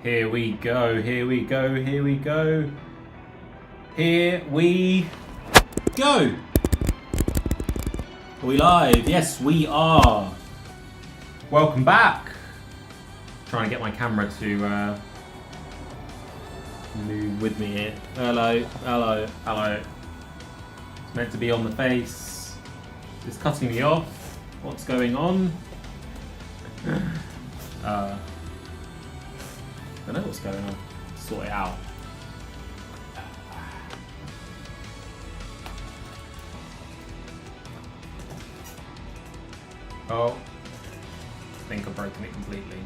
Here we go, here we go, here we go. Here we go. Are we live? Yes, we are. Welcome back. Trying to get my camera to move with me here. Hello, hello, hello. It's meant to be on the face. It's cutting me off. What's going on? I don't know what's going on. Sort it out. Oh, I think I've broken it completely.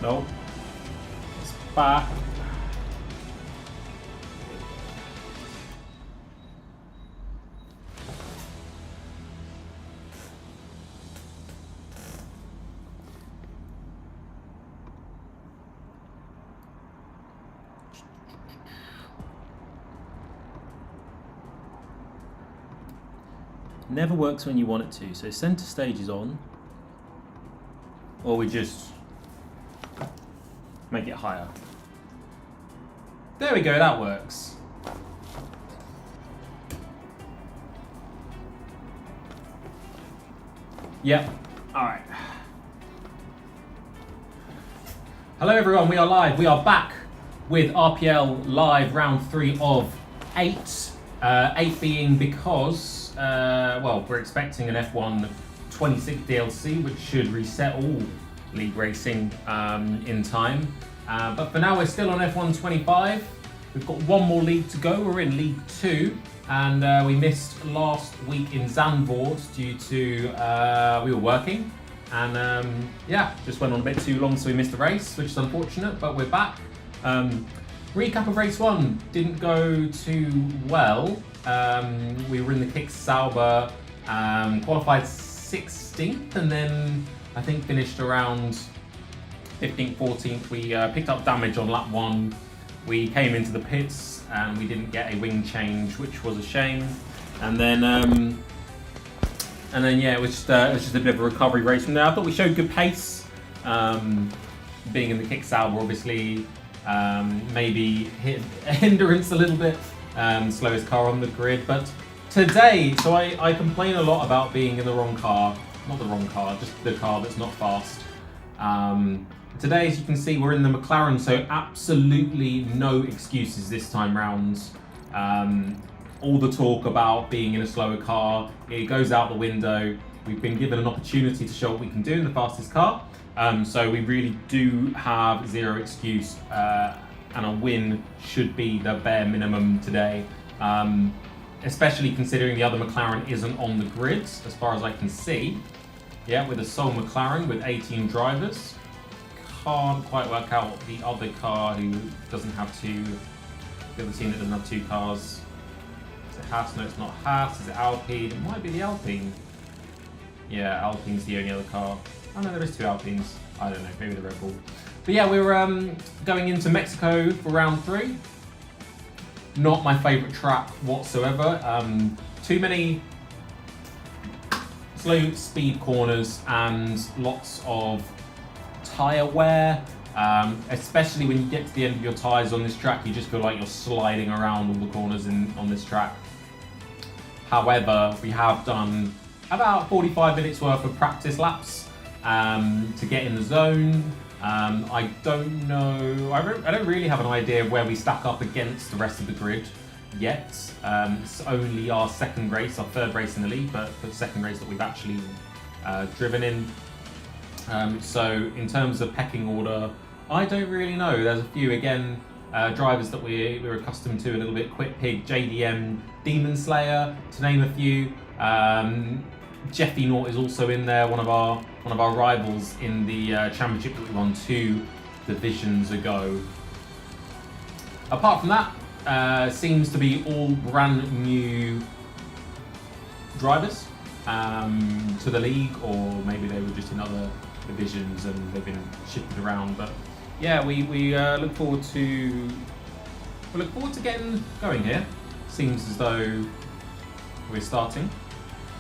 No, it's back. Never works when you want it to. So center stage is on, or we just make it higher. There we go, that works. Yep, all right. Hello everyone, we are live. We are back with RPL Live round 3 of 8. 8 being because well, we're expecting an F126 DLC, which should reset all league racing in time. But for now, we're still on F125. We've got one more league to go. We're in League 2, and we missed last week in Zandvoort due to we were working, and yeah, just went on a bit too long, so we missed the race, which is unfortunate. But we're back. Recap of race 1 didn't go too well. We were in the Kick Sauber, qualified 16th, and then I think finished around 15th, 14th. We picked up damage on lap 1. We came into the pits and we didn't get a wing change, which was a shame. And then yeah, it was just a bit of a recovery race from there. I thought we showed good pace. Being in the Kick Sauber, obviously, maybe hit a hindrance a little bit. Slowest car on the grid, but today, so I complain a lot about being in the wrong car, not the wrong car, just the car that's not fast. Today, as you can see, we're in the McLaren, so absolutely no excuses this time round. All the talk about being in a slower car, it goes out the window. We've been given an opportunity to show what we can do in the fastest car, so we really do have zero excuse. And a win should be the bare minimum today, especially considering the other McLaren isn't on the grid, as far as I can see. Yeah, with a sole McLaren with 18 drivers. Can't quite work out the other car who doesn't have two, the other team that doesn't have 2 cars. Is it Haas? No, it's not Haas. Is it Alpine? It might be the Alpine. Yeah, Alpine's the only other car. Oh no, there is 2 Alpines. I don't know, maybe the Red Bull. But yeah, we were going into Mexico for round 3. Not my favourite track whatsoever. Too many slow speed corners and lots of tyre wear. Especially when you get to the end of your tyres on this track, you just feel like you're sliding around all the corners on this track. However, we have done about 45 minutes worth of practice laps to get in the zone. I don't know, I don't really have an idea of where we stack up against the rest of the grid yet. It's only our second race, our third race in the league, but the second race that we've actually driven in. So in terms of pecking order, I don't really know. There's a few, again, drivers that we're accustomed to a little bit. Quick Pig, JDM, Demon Slayer, to name a few. Jeffy Nort is also in there, one of our rivals in the championship that we won 2 divisions ago. Apart from that, seems to be all brand new drivers to the league, or maybe they were just in other divisions and they've been shifted around. But yeah, we look forward to getting going here. Seems as though we're starting.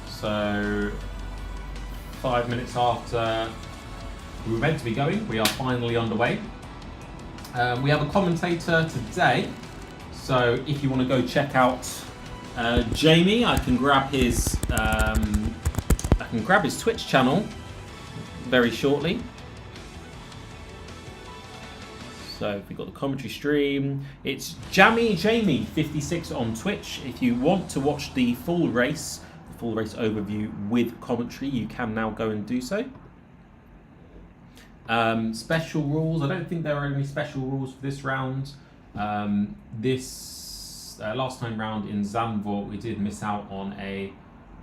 So 5 minutes after we were meant to be going. We are finally underway. We have a commentator today, so if you want to go check out Jamie, I can grab his Twitch channel very shortly. So we've got the commentary stream. It's Jammy Jamie 56 on Twitch. If you want to watch the full race overview with commentary, you can now go and do so. Special rules. I don't think there are any special rules for this round. This last time round in Zandvoort, we did miss out on I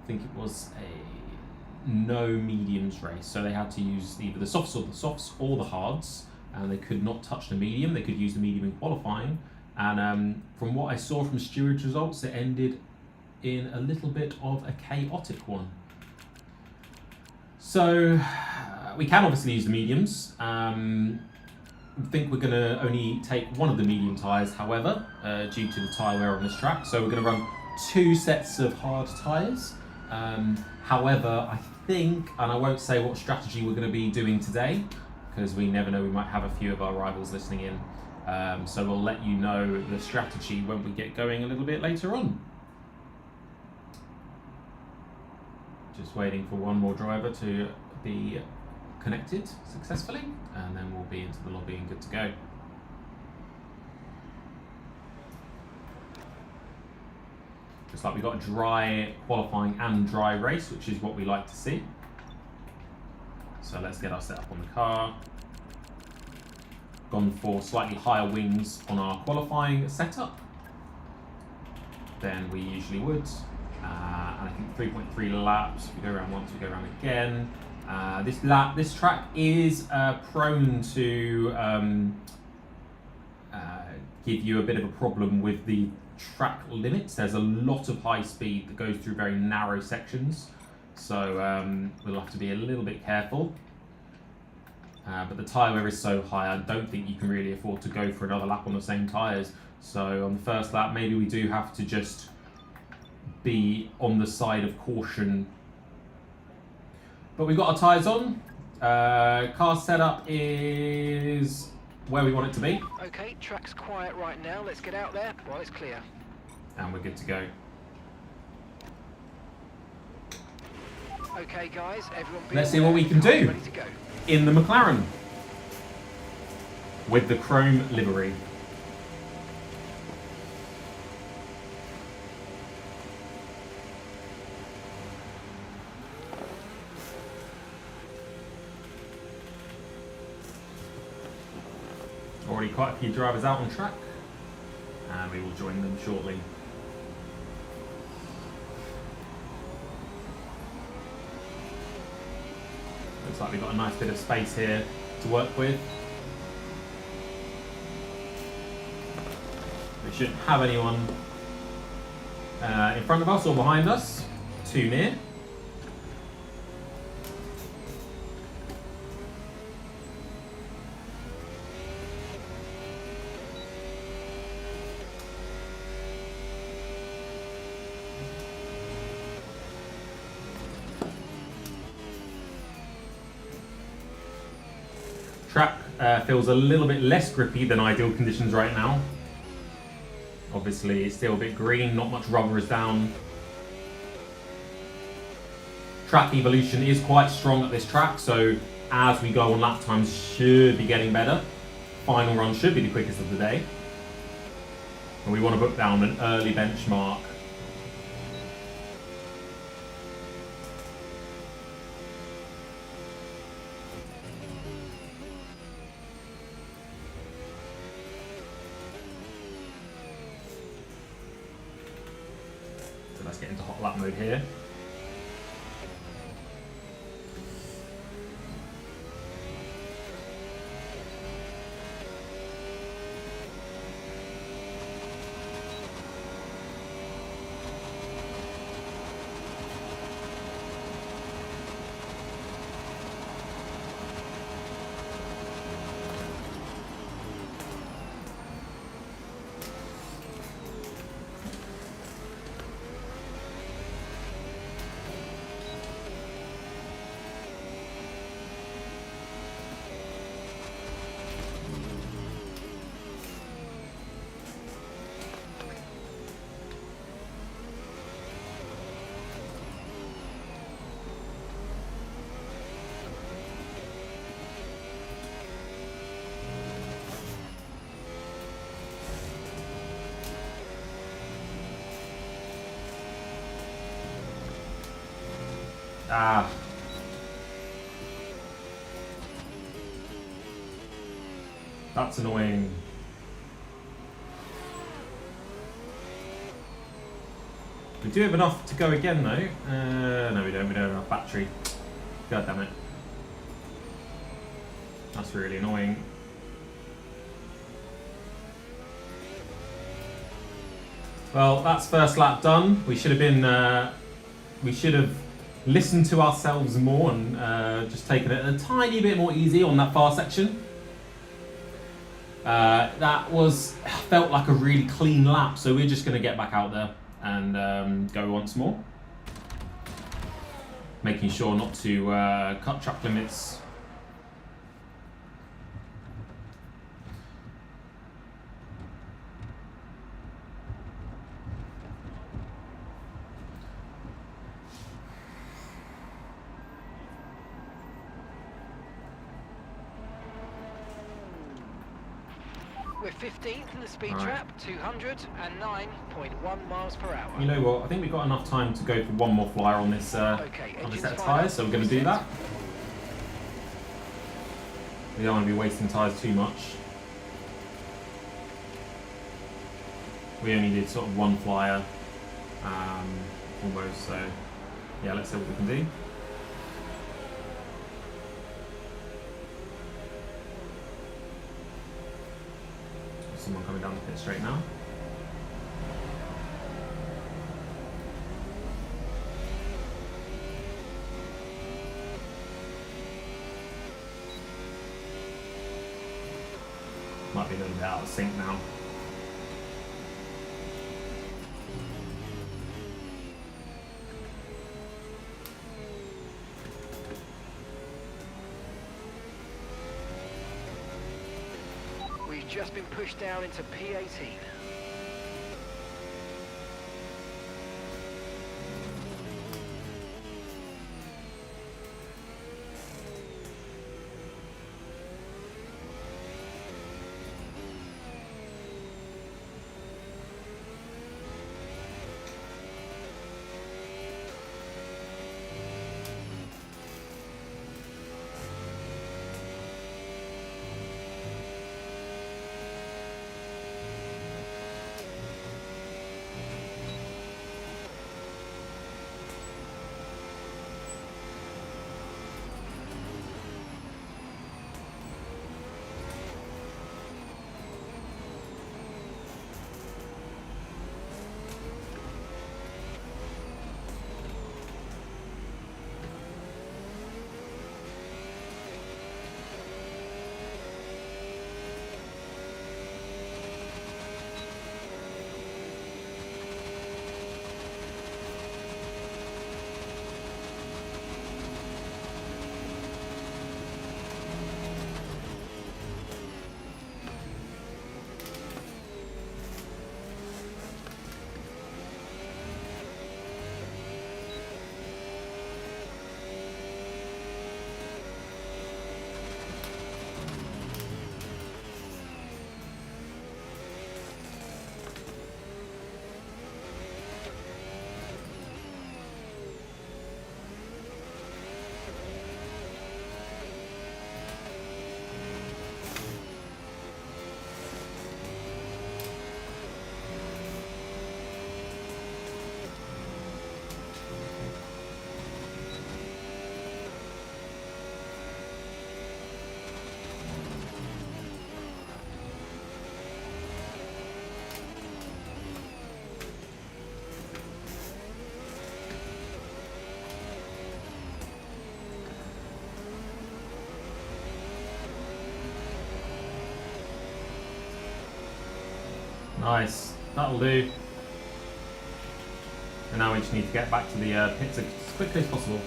think it was a no mediums race. So they had to use either the softs or the hards. And they could not touch the medium. They could use the medium in qualifying. And from what I saw from Stewards' results, it ended in a little bit of a chaotic one. So we can obviously use the mediums. I think we're going to only take one of the medium tyres, however, due to the tyre wear on this track. So we're going to run 2 sets of hard tyres. However, I think, and I won't say what strategy we're going to be doing today, because we never know, we might have a few of our rivals listening in. So we'll let you know the strategy when we get going a little bit later on. Just waiting for one more driver to be connected successfully, and then we'll be into the lobby and good to go. Just like we've got a dry qualifying and dry race, which is what we like to see. So let's get our setup on the car. Gone for slightly higher wings on our qualifying setup than we usually would. And I think 3.3 laps. We go around once, we go around again. This track is prone to give you a bit of a problem with the track limits. There's a lot of high speed that goes through very narrow sections. So we'll have to be a little bit careful. But the tyre wear is so high, I don't think you can really afford to go for another lap on the same tyres. So on the first lap, maybe we do have to just be on the side of caution. But we've got our tyres on. Car setup is where we want it to be. Okay, track's quiet right now. Let's get out there while it's clear. And we're good to go. Okay, guys, everyone. Let's see what we can do ready to go. In the McLaren with the chrome livery. Already quite a few drivers out on track, and we will join them shortly. Looks like we've got a nice bit of space here to work with. We shouldn't have anyone in front of us or behind us, too near. Track feels a little bit less grippy than ideal conditions right now. Obviously, it's still a bit green, not much rubber is down. Track evolution is quite strong at this track, so as we go on, lap times should be getting better. Final run should be the quickest of the day. And we want to book down an early benchmark. Let's get into hot lap mode here. Ah. That's annoying. We do have enough to go again though. No we don't have enough battery. God damn it. That's really annoying. Well, that's first lap done. We should have listened to ourselves more and just taken it a tiny bit more easy on that far section. That felt like a really clean lap, so we're just going to get back out there and go once more. Making sure not to cut track limits. We're 15th in the speed trap, 209.1 miles per hour. You know what? I think we've got enough time to go for one more flyer on this on this set of tyres, so we're going to do that. We don't want to be wasting tyres too much. We only did sort of one flyer, almost. So yeah, let's see what we can do. Someone coming down the pit straight now. Might be a little bit out of sync now. We've just been pushed down into P18. Nice, that'll do. And now we just need to get back to the pits as quickly as possible.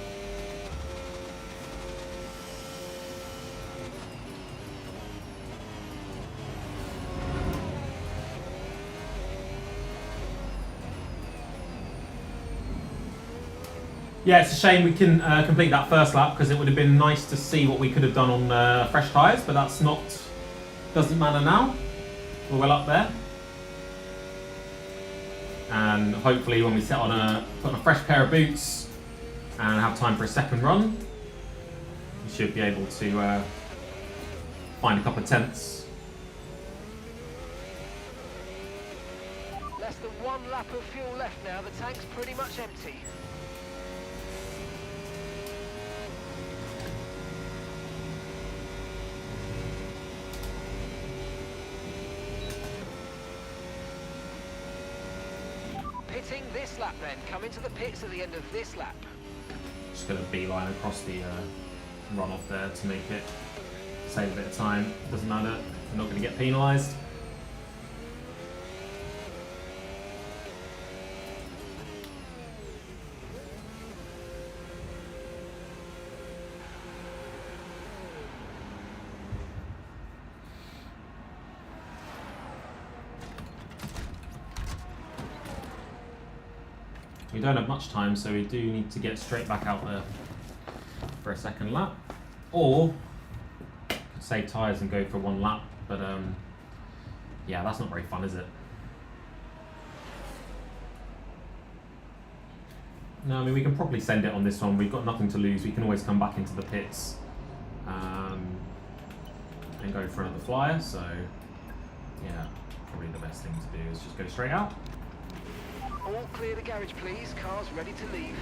Yeah, it's a shame we couldn't complete that first lap because it would have been nice to see what we could have done on fresh tyres, but that's not, doesn't matter now. We're well up there. And hopefully when we put on a fresh pair of boots and have time for a second run, you should be able to find a couple of tenths. Less than 1 lap of fuel left now. The tank's pretty much empty. Pitting this lap then. Come into the pits at the end of this lap. Just going to beeline across the runoff there to make it save a bit of time. Doesn't matter, we're not going to get penalised. We don't have much time, so we do need to get straight back out there for a second lap, or save tyres and go for 1 lap, but yeah, that's not very fun, is it? No, I mean, we can probably send it on this one. We've got nothing to lose. We can always come back into the pits and go for another flyer, so yeah, probably the best thing to do is just go straight out. All clear the garage, please. Car's ready to leave.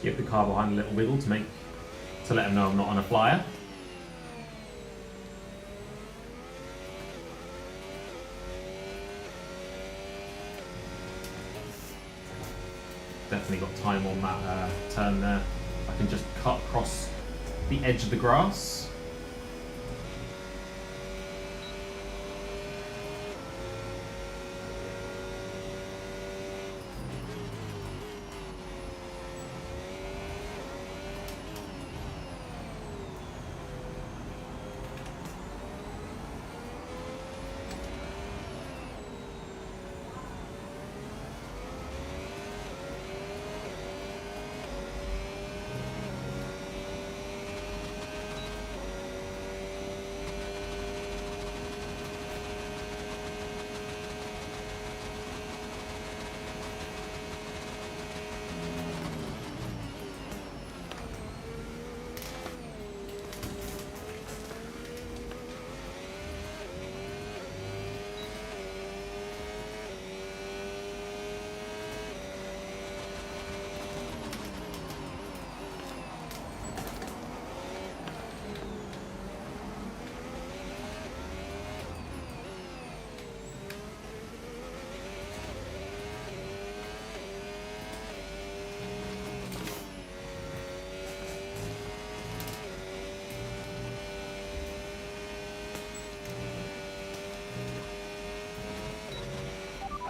Give the car behind a little wiggle to let them know I'm not on a flyer. Definitely got time on that turn there. I can just cut across the edge of the grass.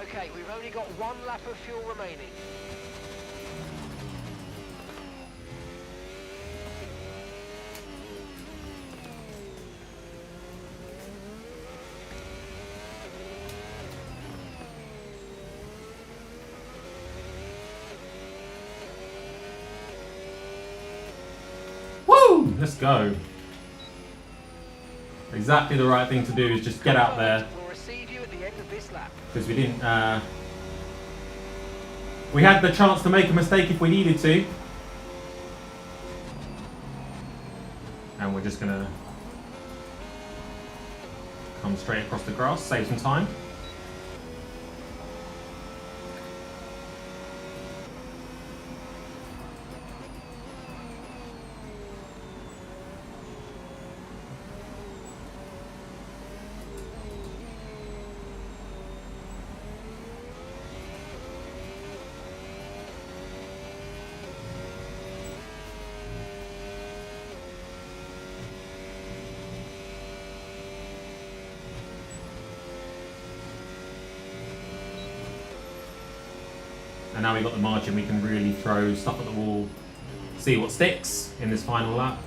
Okay, we've only got 1 lap of fuel remaining. Woo! Let's go. Exactly the right thing to do is just get out there. We'll receive you at the end of this lap. Because we didn't, we had the chance to make a mistake if we needed to. And we're just gonna come straight across the grass, save some time. now we've got the margin, we can really throw stuff at the wall, see what sticks in this final lap.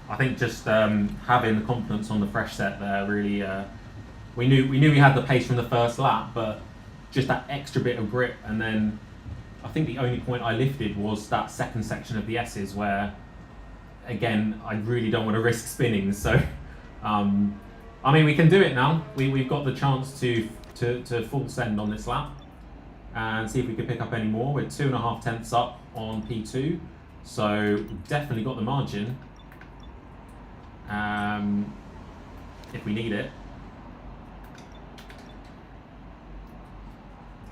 I think just having the confidence on the fresh set there really, we knew we had the pace from the first lap, but just that extra bit of grip. And then I think the only point I lifted was that second section of the S's where, again, I really don't want to risk spinning. So, I mean, we can do it now. We've got the chance to full send on this lap and see if we can pick up any more. We're 2.5 tenths up on P2, so we've definitely got the margin. If we need it.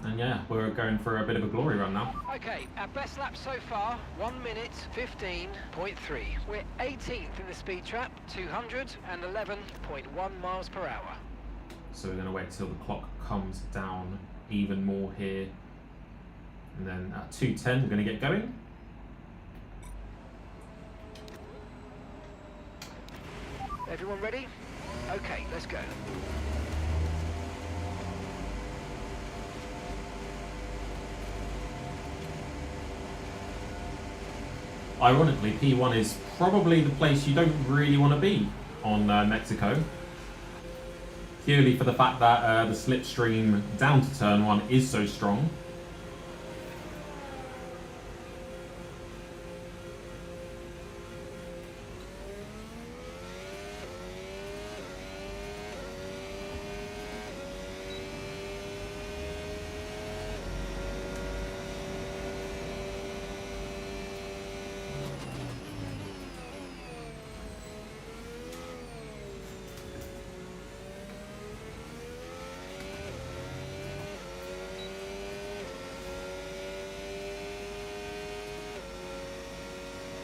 And yeah, we're going for a bit of a glory run now. Okay, our best lap so far, 1 minute 15.3. We're 18th in the speed trap, 211.1 miles per hour. So we're going to wait till the clock comes down even more here. And then at 2:10 we're going to get going. Everyone ready? Okay, let's go. Ironically, P1 is probably the place you don't really want to be on Mexico. Purely for the fact that the slipstream down to turn 1 is so strong.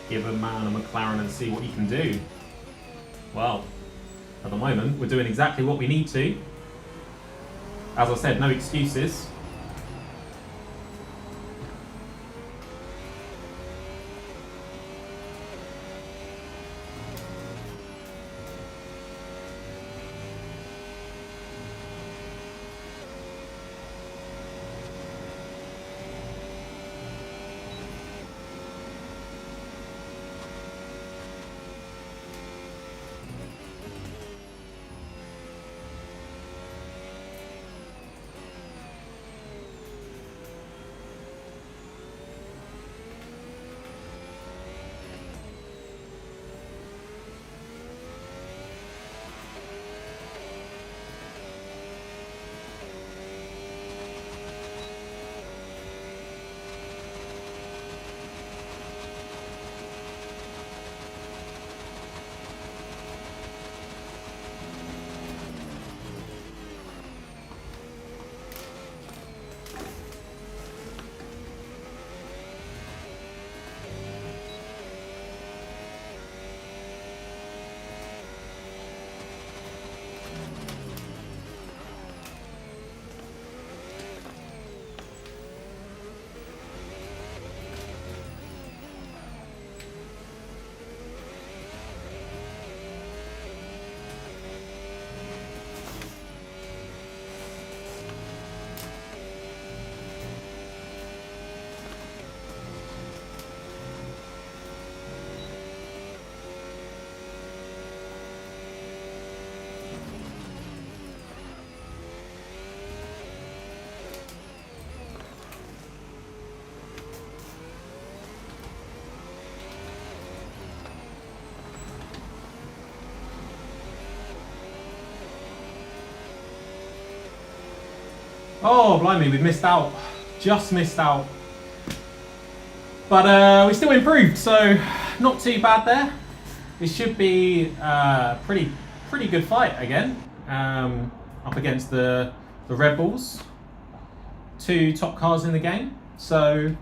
Give a man a McLaren and see what he can do. Well, at the moment, we're doing exactly what we need to. As I said, no excuses. Oh, blimey, we've missed out. Just missed out. But we still improved, so not too bad there. It should be a pretty good fight again. Up against the Red Bulls. 2 top cars in the game. So,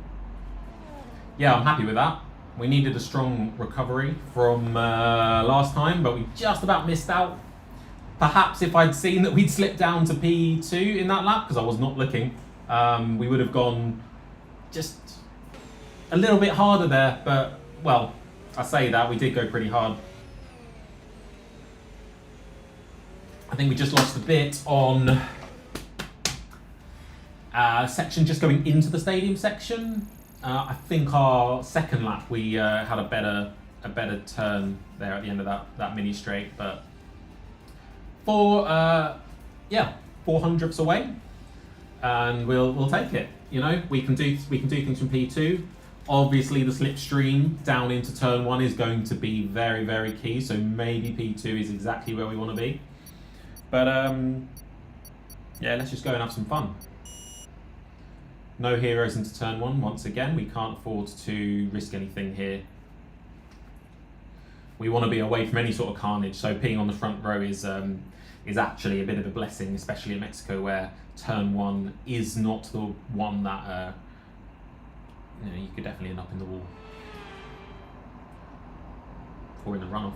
yeah, I'm happy with that. We needed a strong recovery from last time, but we just about missed out. Perhaps if I'd seen that we'd slipped down to P2 in that lap, because I was not looking, we would have gone just a little bit harder there. But, well, I say that, we did go pretty hard. I think we just lost a bit on section just going into the stadium section. I think our second lap we had a better turn there at the end of that mini straight, but for 400ths away, and we'll take it. You know, we can do things from P2. Obviously, the slipstream down into turn 1 is going to be very, very key. So maybe P2 is exactly where we want to be. But yeah, let's just go and have some fun. No heroes into turn 1 once again. We can't afford to risk anything here. We want to be away from any sort of carnage, so being on the front row is actually a bit of a blessing, especially in Mexico, where turn 1 is not the one that you could definitely end up in the wall or in the runoff.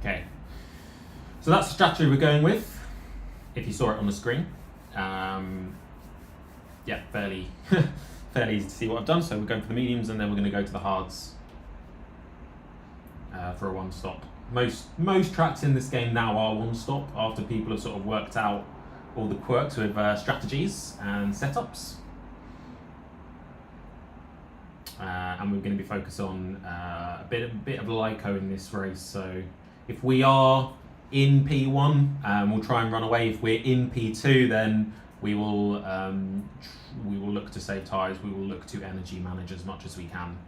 Okay, so that's the strategy we're going with, if you saw it on the screen. Yeah, fairly easy to see what I've done. So we're going for the mediums and then we're going to go to the hards for a one stop. Most tracks in this game now are one stop after people have sort of worked out all the quirks with strategies and setups. And we're going to be focused on a bit of LICO in this race. So if we are in P1, we'll try and run away. If we're in P2, then we will look to save tyres. We will look to energy manage as much as we can.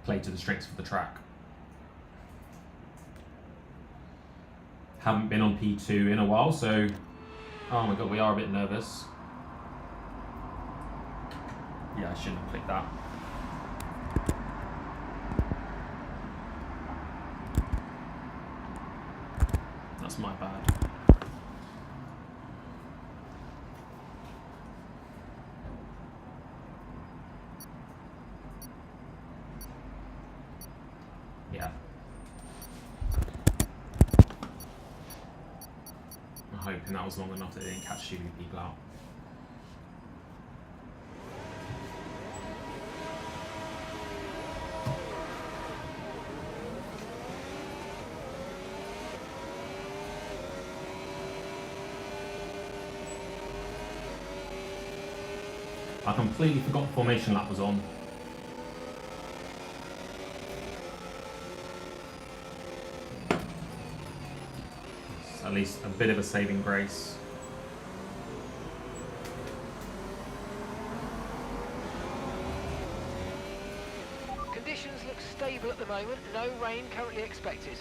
Play to the strengths of the track. Haven't been on P2 in a while, so oh my god, we are a bit nervous. Yeah, I shouldn't have clicked that. That's my bad. Yeah. I'm hoping that was long enough that it didn't catch shooting people out. I completely forgot the formation lap was on. It's at least a bit of a saving grace. Conditions look stable at the moment, no rain currently expected.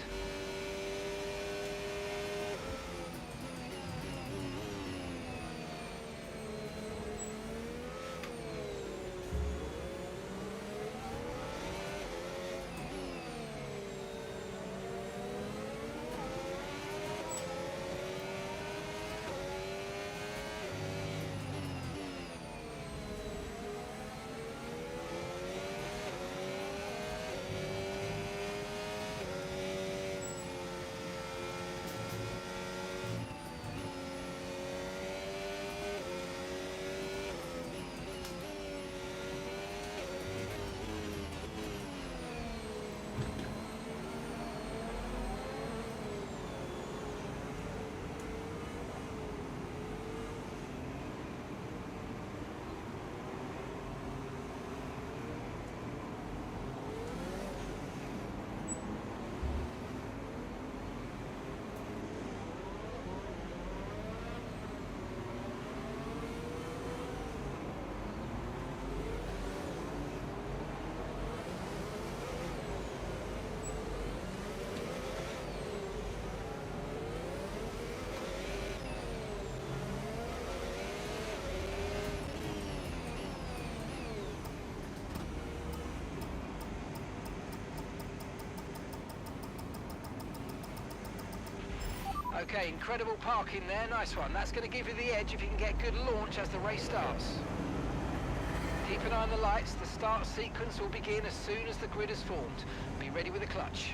Okay, incredible parking there, nice one. That's going to give you the edge if you can get good launch as the race starts. Keep an eye on the lights, the start sequence will begin as soon as the grid is formed. Be ready with the clutch.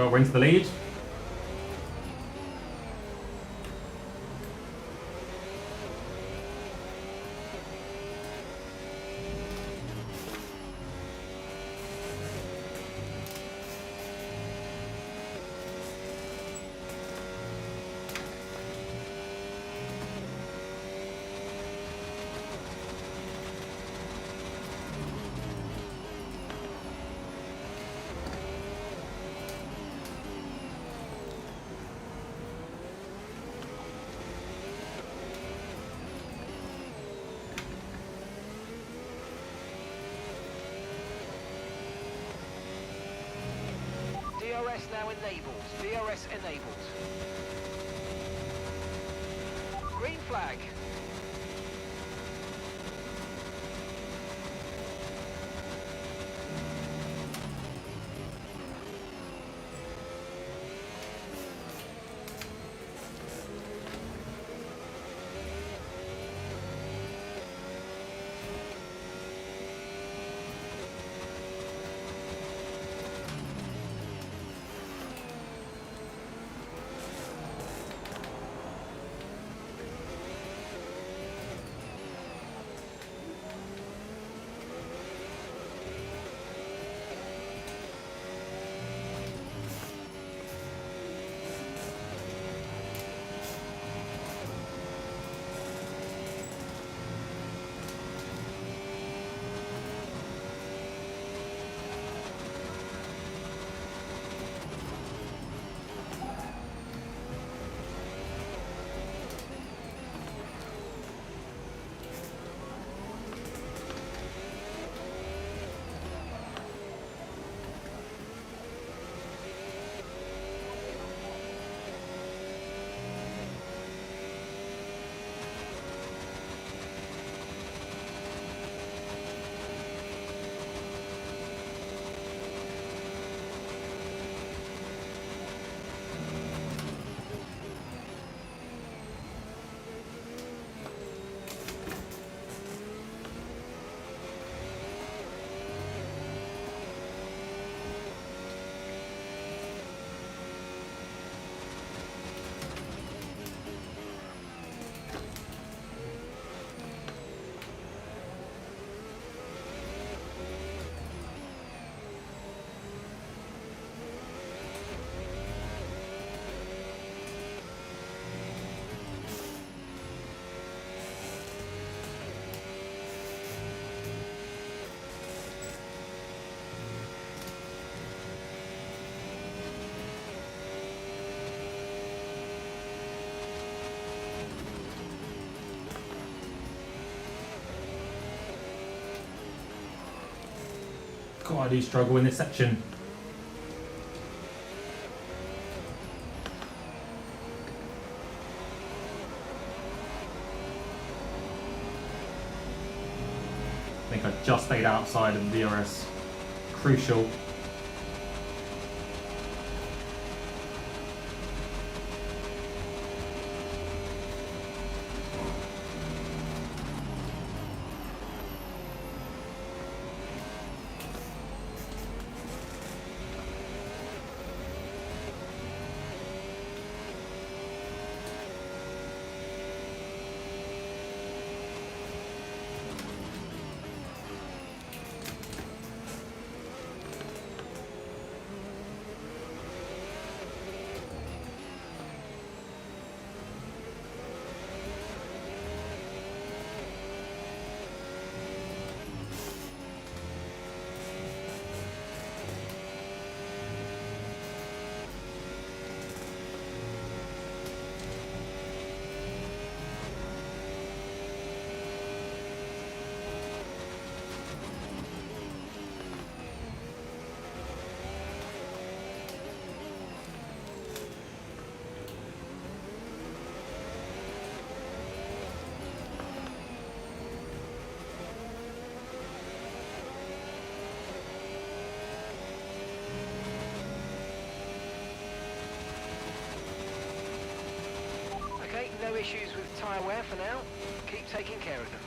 We're into the lead. DRS now enabled. DRS enabled. Green flag. God, I do struggle in this section. I think I just stayed outside of the DRS. Crucial. no issues with tyre wear for now. Keep taking care of them.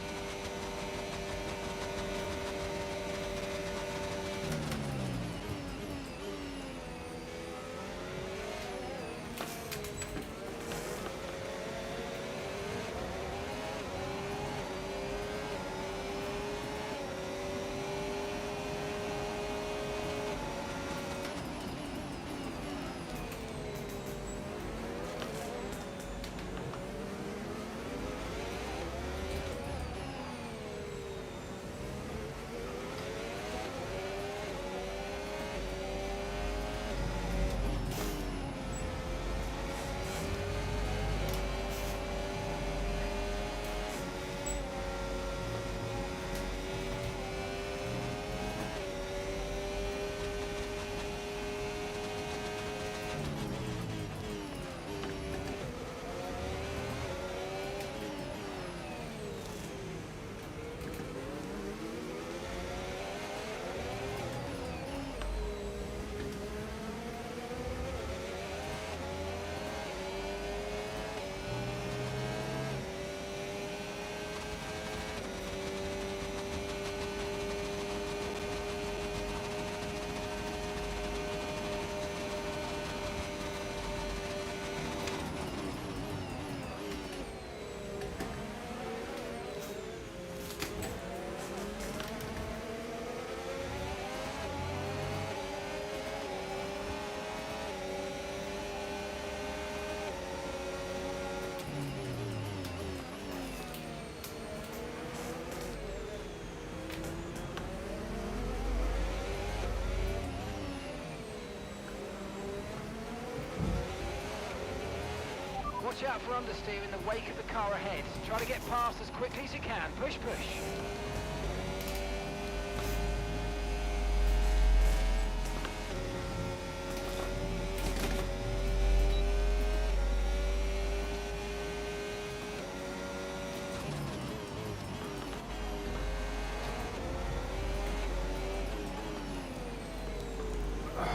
Watch out for understeer in the wake of the car ahead. Try to get past as quickly as you can. Push, push.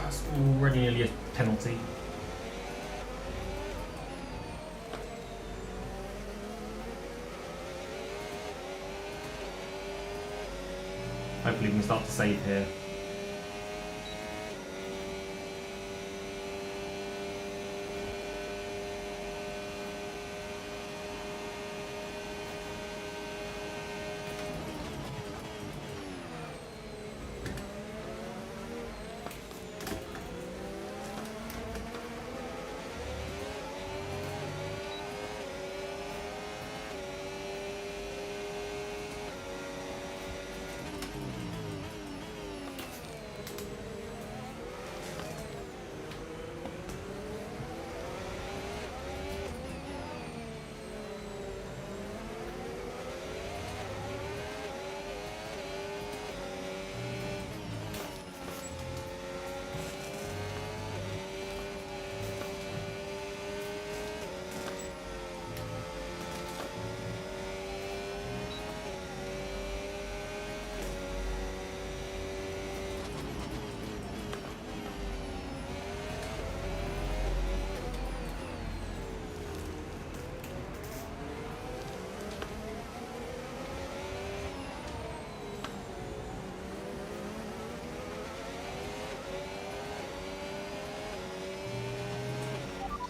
It's already nearly a penalty. Hopefully we can start to save here.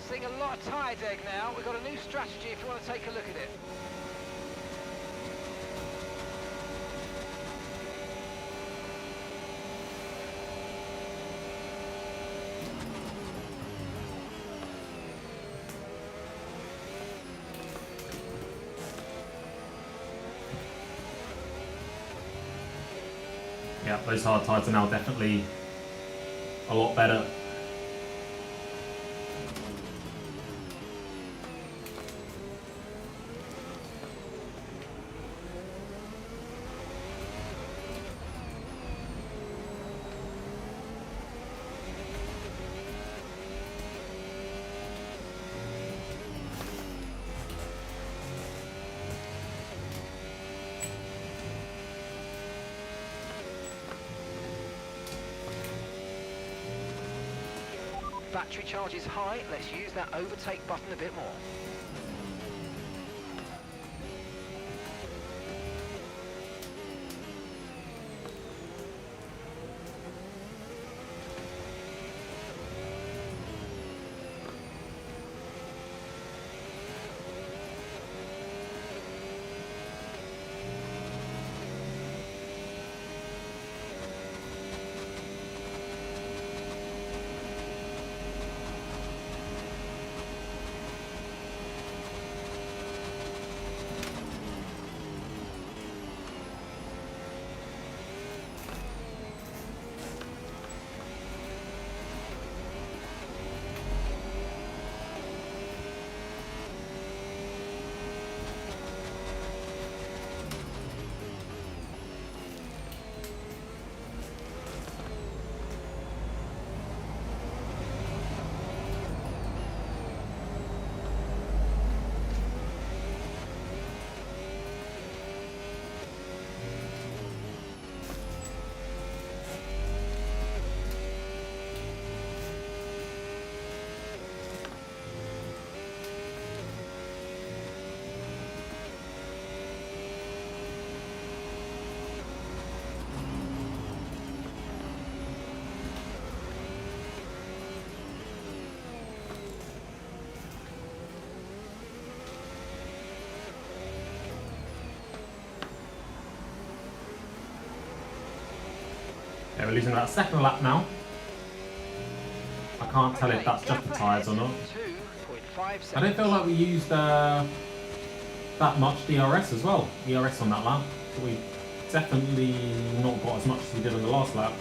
Seeing a lot of tyre deg now. We've got a new strategy if you want to take a look at it. Yeah, those hard tyres are now definitely a lot better. Battery charge is high. Let's use that overtake button a bit more. we're losing about a second a lap now. I can't tell if that's just the tyres or not. 2.5 seconds. I don't feel like we used that much DRS as well. DRS on that lap. So we definitely not got as much as we did on the last lap.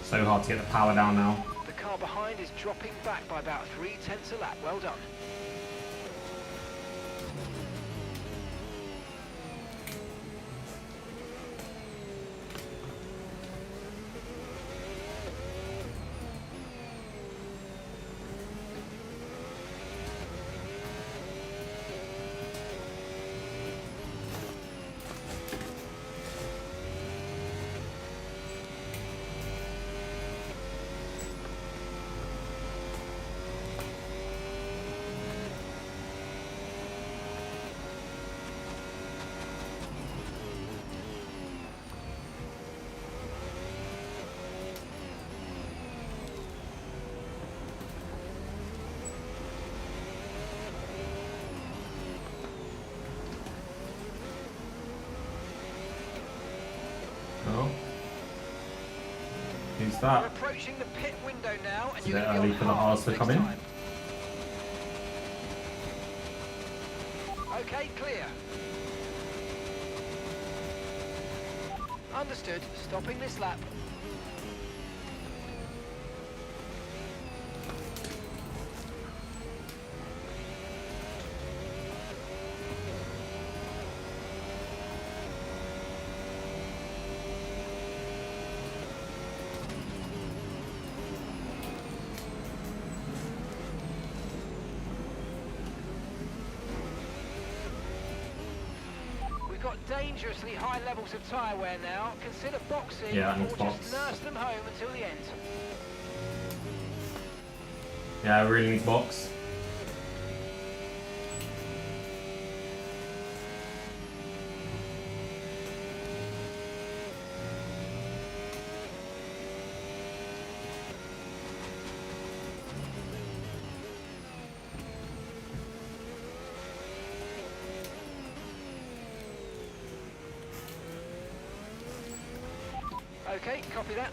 So hard to get the power down now. The car behind is dropping back by about 0.3 a lap. Well done. Oh. Who's We're that? approaching the pit window now, and It's a you're bit going to early be on for the hard Haas to next come in. time. Okay, clear. Understood. Stopping this lap. We've got dangerously high levels of tyre wear now. Consider boxing Yeah, I or need just to box. nurse them home until the end. Yeah, I really need to box. Okay, copy that.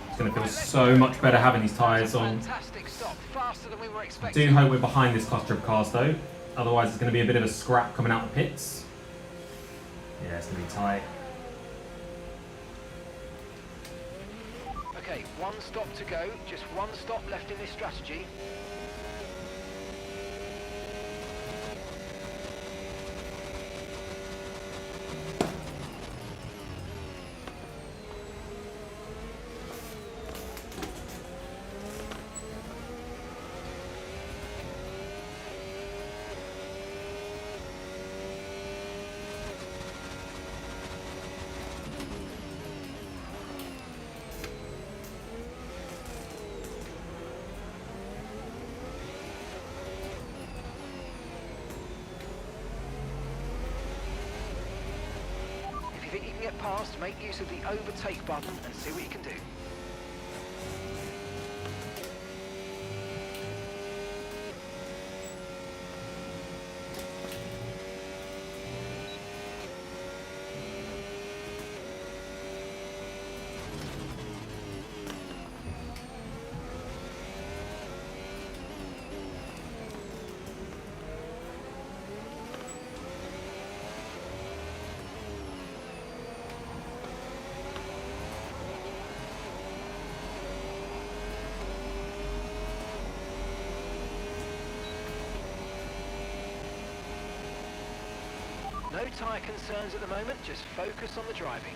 It's going to feel so much better having these tyres on. Fantastic stop, faster than we were I expecting. do hope we're behind this cluster of cars though. Otherwise it's going to be a bit of a scrap coming out the pits. Yeah, it's going to be tight. Okay, one stop to go. Just one stop left in this strategy. past, make use of the overtake button and see what you can do. No tyre concerns at the moment, just focus on the driving.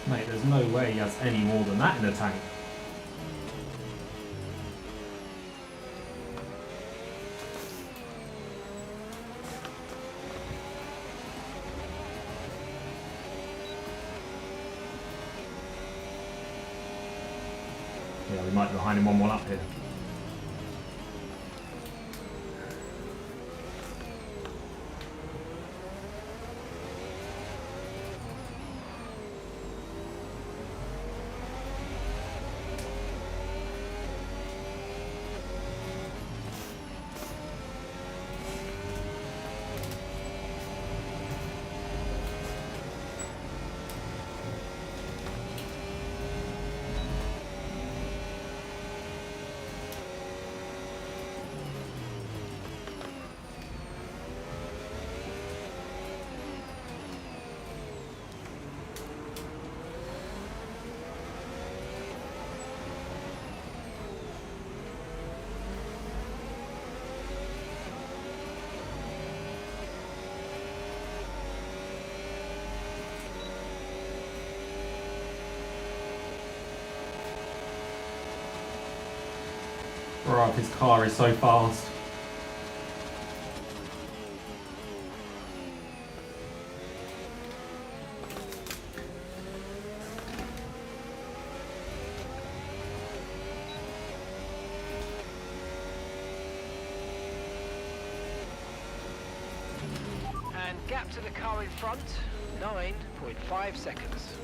Mate, there's no way he has any more than that in the tank. Yeah, we might be behind him 1-1 up here. Bro, his car is so fast. And gap to the car in front, 9.5 seconds.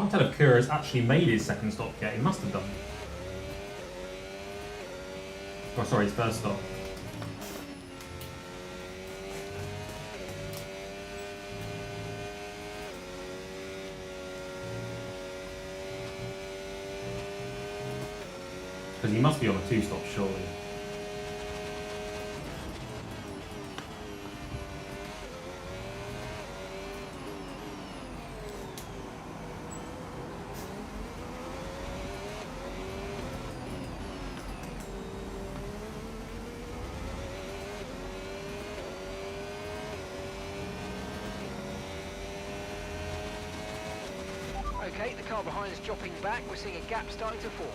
Can't tell if Kura's actually made his second stop yet. He must have done. Oh, sorry, his first stop. Because he must be on a 2-stop, surely. Okay, the car behind is dropping back. We're seeing a gap starting to form.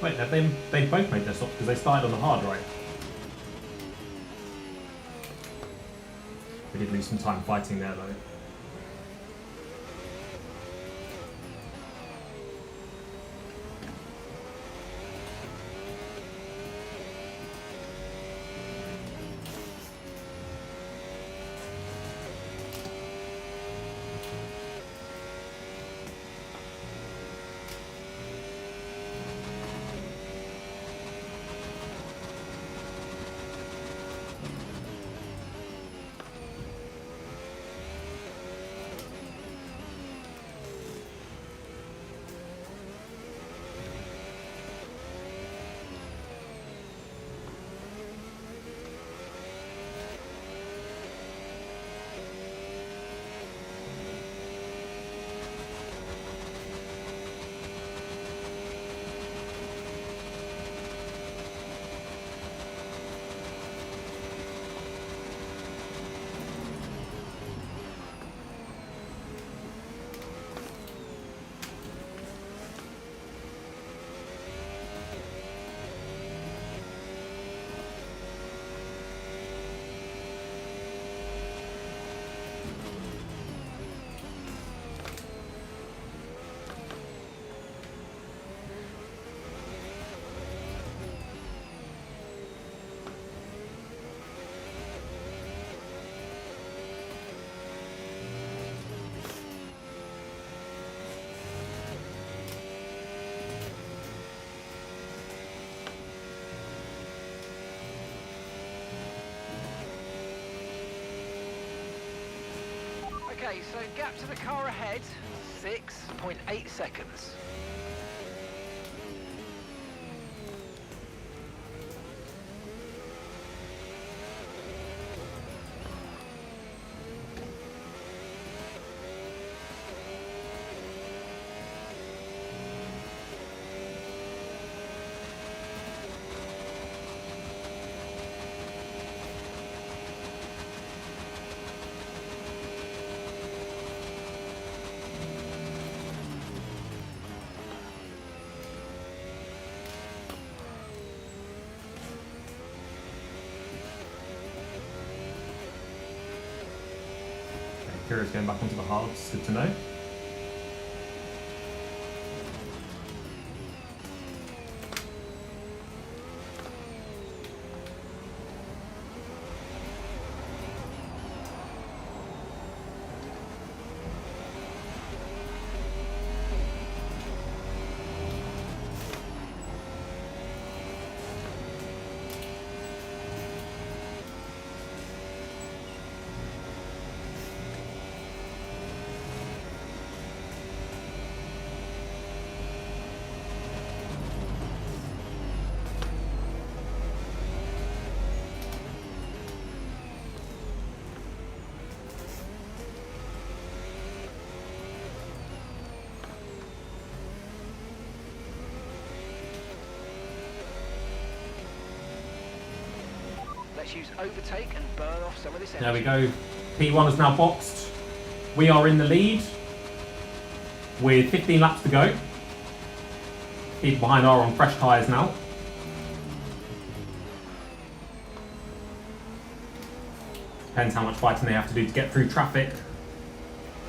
Wait, they both made their stops because they started on the hard, right? We did lose some time fighting there, though. Okay, so gap to the car ahead, 6.8 seconds. Kura's going back onto the hards, good to know. Let's use overtake and burn off some of this energy. There we go. P1 is now boxed. We are in the lead with 15 laps to go. People behind are on fresh tyres now. Depends how much fighting they have to do to get through traffic.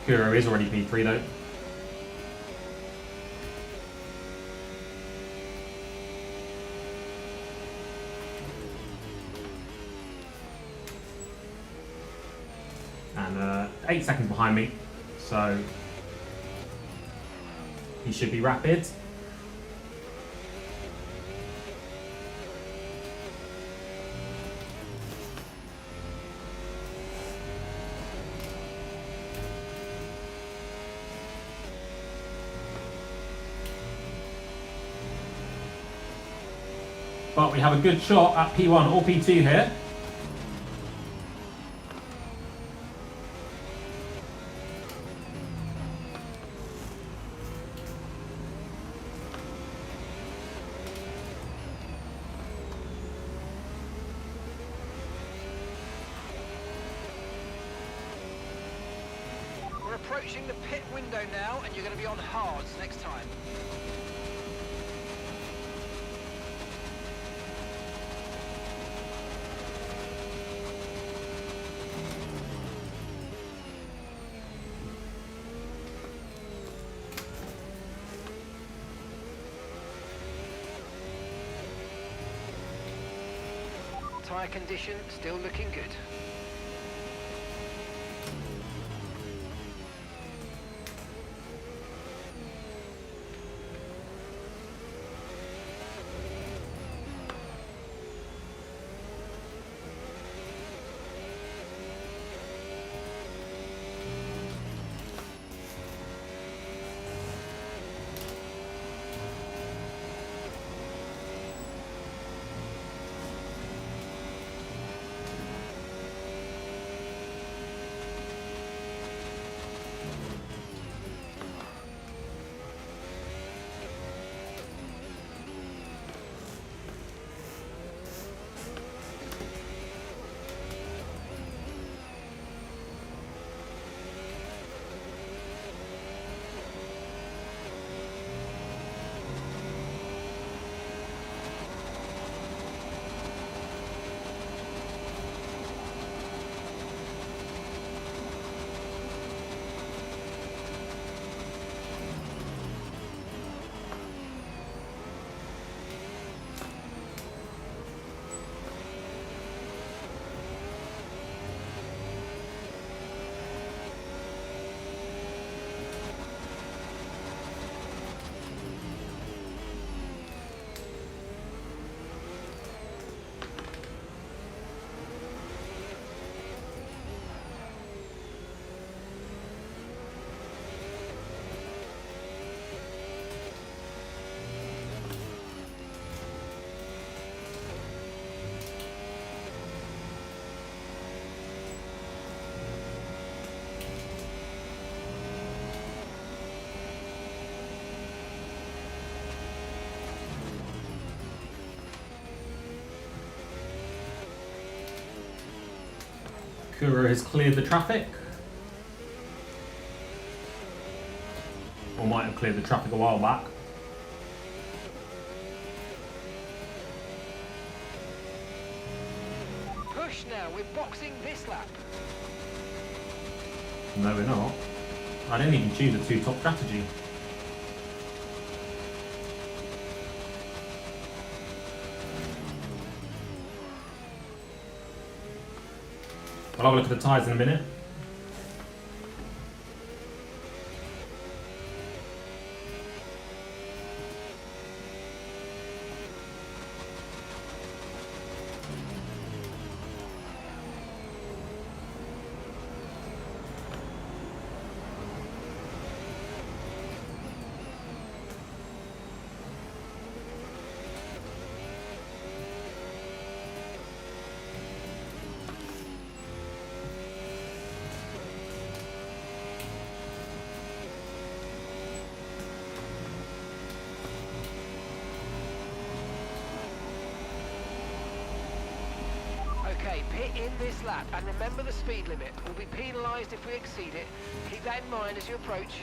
Kuro is already P3 though. And 8 seconds behind me, so he should be rapid. But we have a good shot at P1 or P2 here. We're approaching the pit window now, and you're going to be on hards next time. Tyre condition still looking good. Kuro has cleared the traffic. Or might have cleared the traffic a while back. Push now, we're boxing this lap. No, we're not. I didn't even choose a two-top strategy. I'll have a look at the tyres in a minute. Okay, pit in this lap, and remember the speed limit. We'll be penalised if we exceed it. Keep that in mind as you approach.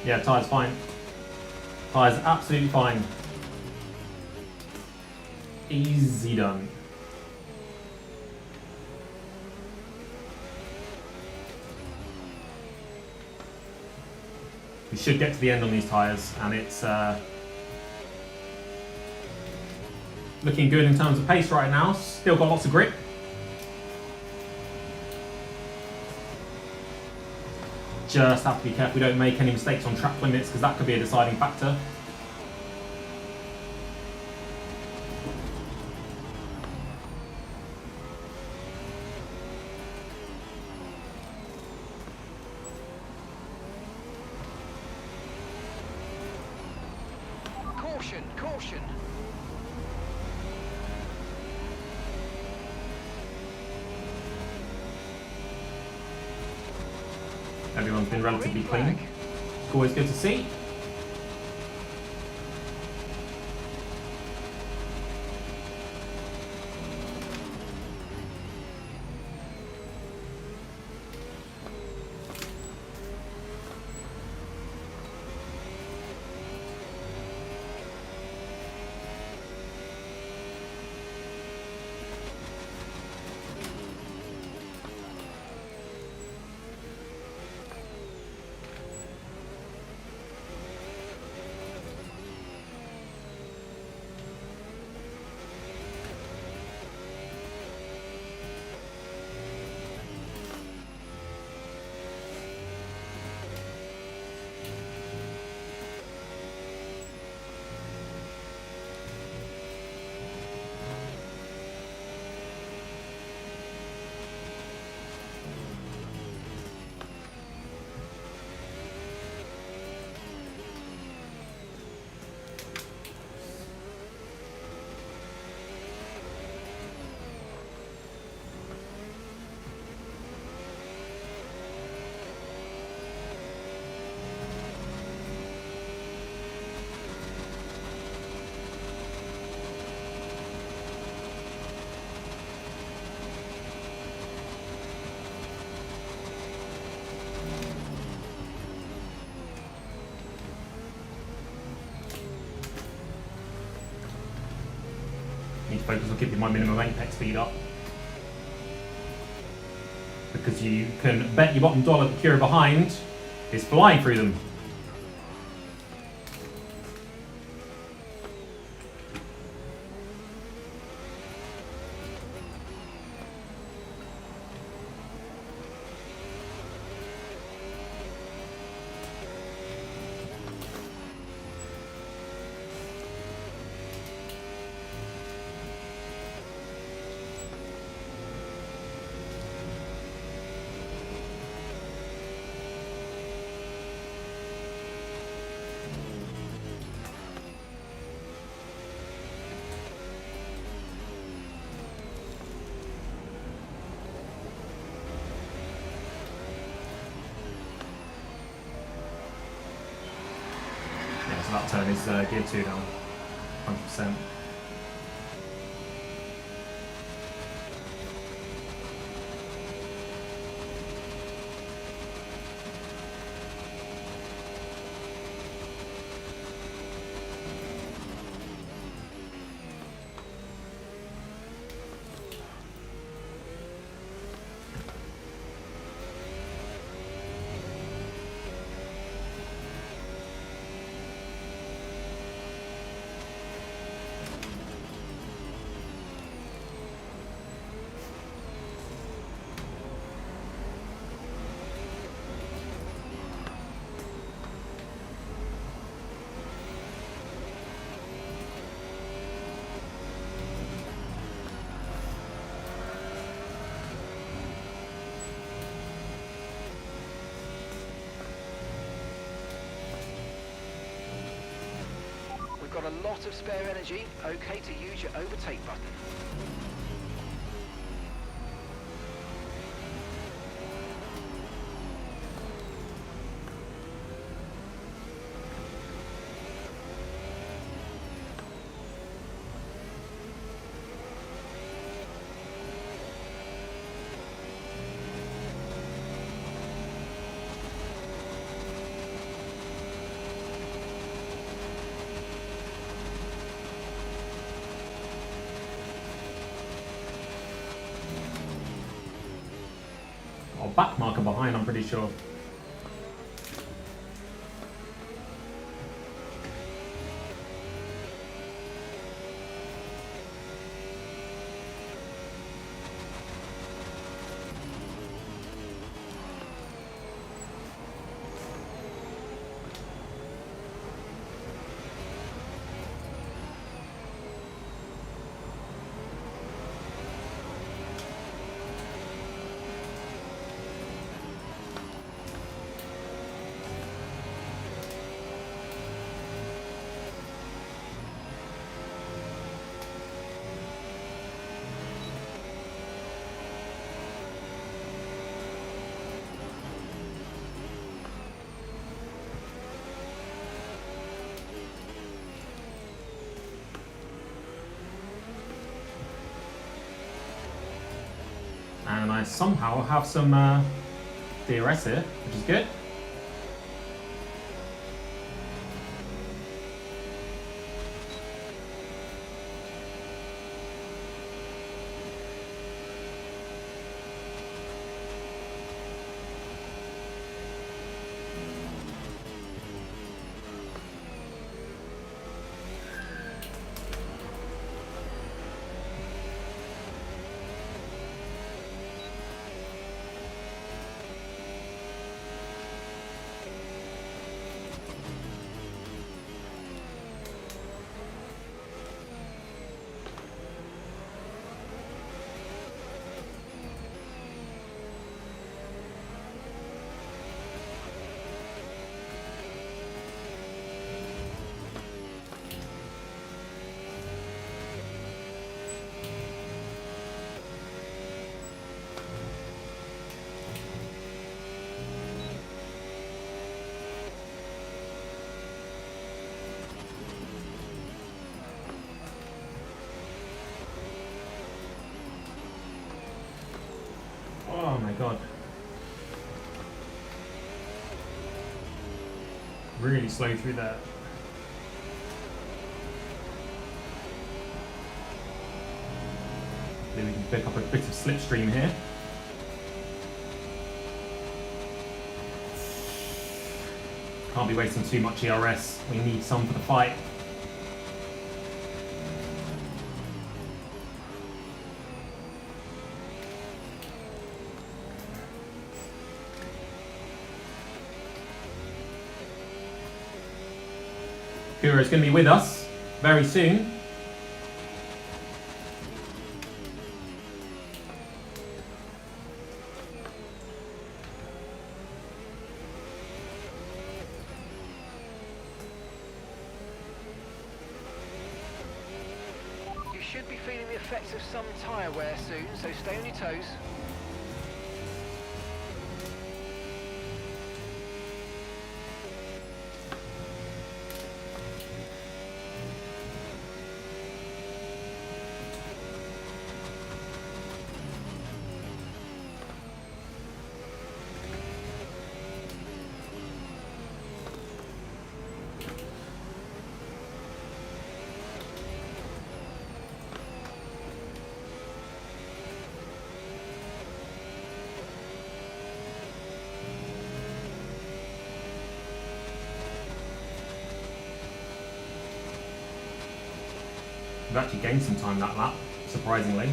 Yeah, tyre's fine. Tyre's absolutely fine. Easy done. We should get to the end on these tyres, and it's looking good in terms of pace right now. Still got lots of grip. Just have to be careful we don't make any mistakes on track limits, because that could be a deciding factor. Caution, caution. Everyone's been relatively clean. It's always good to see. Need to focus on keeping my minimum apex speed up, because you can bet your bottom dollar the Cura behind is flying through them. So that turn is gear 2 now, 100%. Got a lot of spare energy. Okay to use your overtake button. back marker behind, I'm pretty sure. And I somehow have some DRS here, which is good. Oh my god. Really slow through that. Then we can pick up a bit of slipstream here. Can't be wasting too much ERS. We need some for the fight. Kura is going to be with us very soon. You should be feeling the effects of some tyre wear soon, so stay on your toes. We've actually gained some time that lap, surprisingly.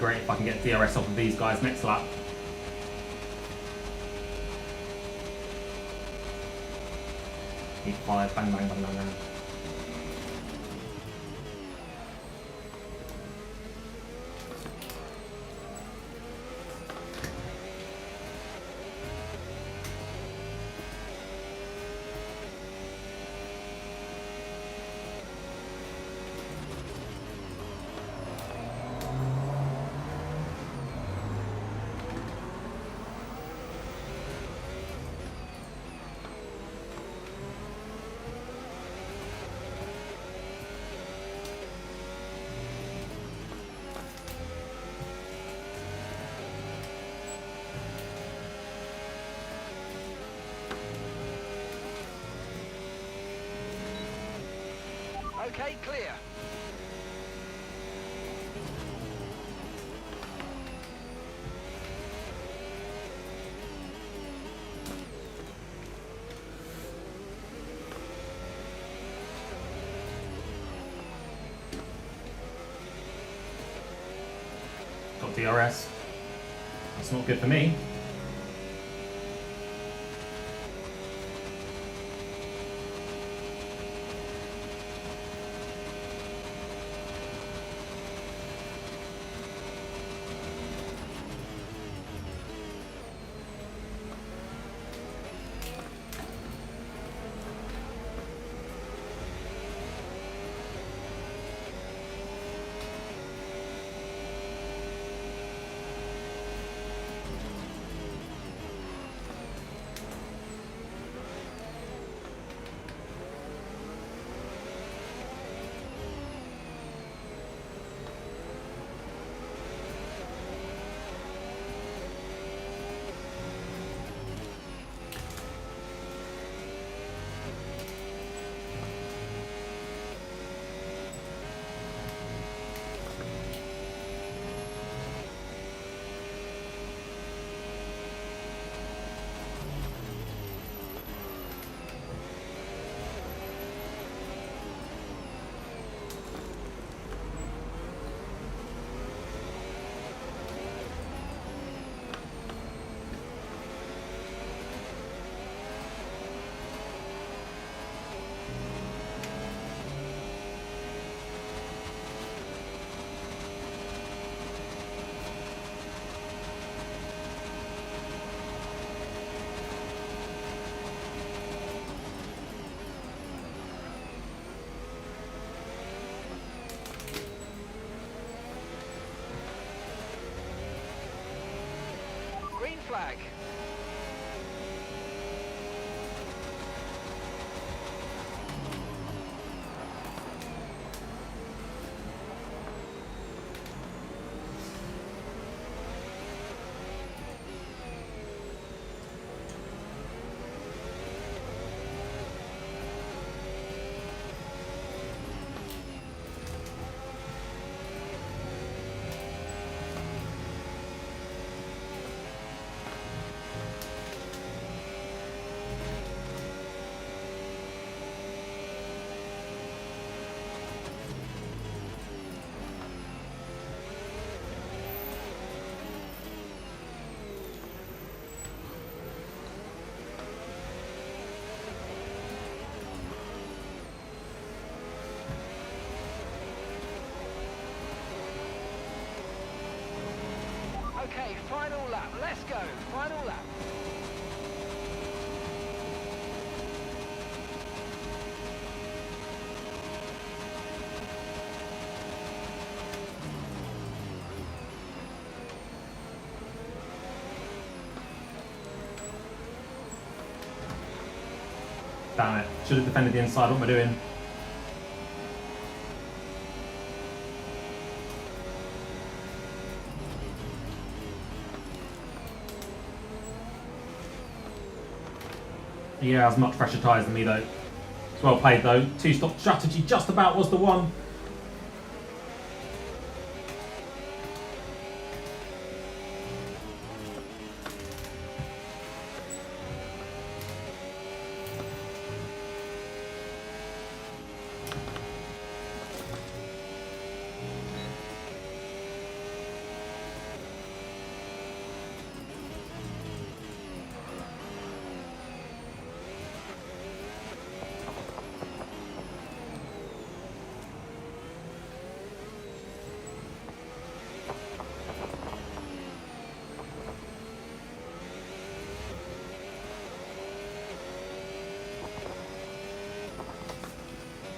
great if I can get DRS off of these guys next lap. P5, bang, bang, bang, bang, bang. Okay, clear. Got DRS. That's not good for me. Green flag. Okay, final lap. Let's go. Final lap. Damn it. Should have defended the inside. What am I doing? Yeah, has much fresher tyres than me though. It's well played though. Two-stop strategy just about was the one.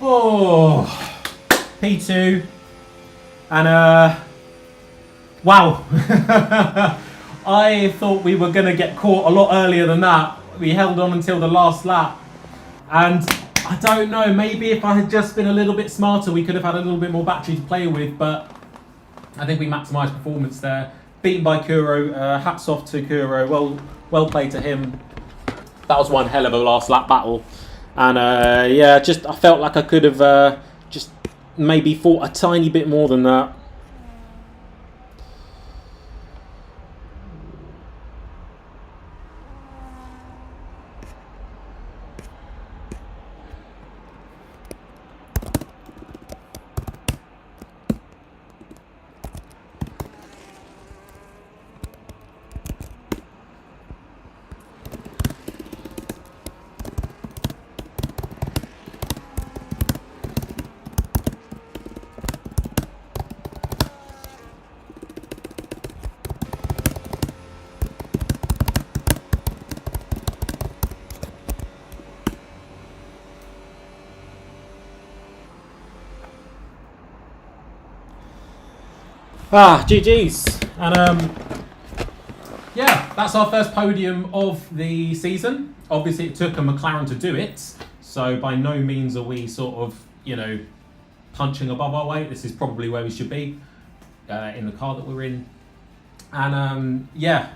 Oh, P2. And, wow. I thought we were going to get caught a lot earlier than that. We held on until the last lap. And I don't know, maybe if I had just been a little bit smarter, we could have had a little bit more battery to play with. But I think we maximised performance there. Beaten by Kuro. Hats off to Kuro. Well played to him. That was one hell of a last lap battle. And yeah, just I felt like I could have just maybe fought a tiny bit more than that. GG's. And yeah, that's our first podium of the season. Obviously it took a McLaren to do it, so by no means are we sort of, you know, punching above our weight. This is probably where we should be in the car that we're in. And yeah,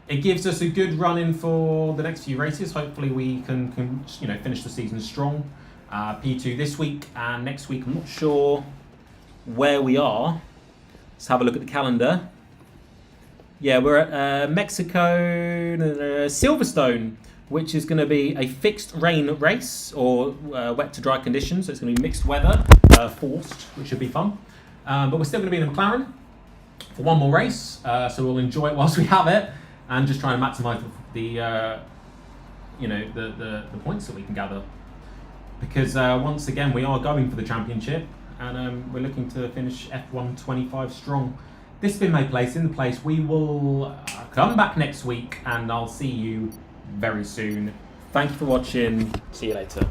it gives us a good run in for the next few races. Hopefully we can you know, finish the season strong. P2 this week, and next week I'm not sure where we are. Let's have a look at the calendar. Yeah, we're at Mexico, Silverstone, which is going to be a fixed rain race, or wet to dry conditions. So it's going to be mixed weather, forced, which should be fun. But we're still going to be in the McLaren for one more race, so we'll enjoy it whilst we have it, and just try and maximise the you know, the points that we can gather. Because once again, we are going for the championship. And we're looking to finish F125 strong. This has been my place in the place. We will come back next week, and I'll see you very soon. Thank you for watching. See you later.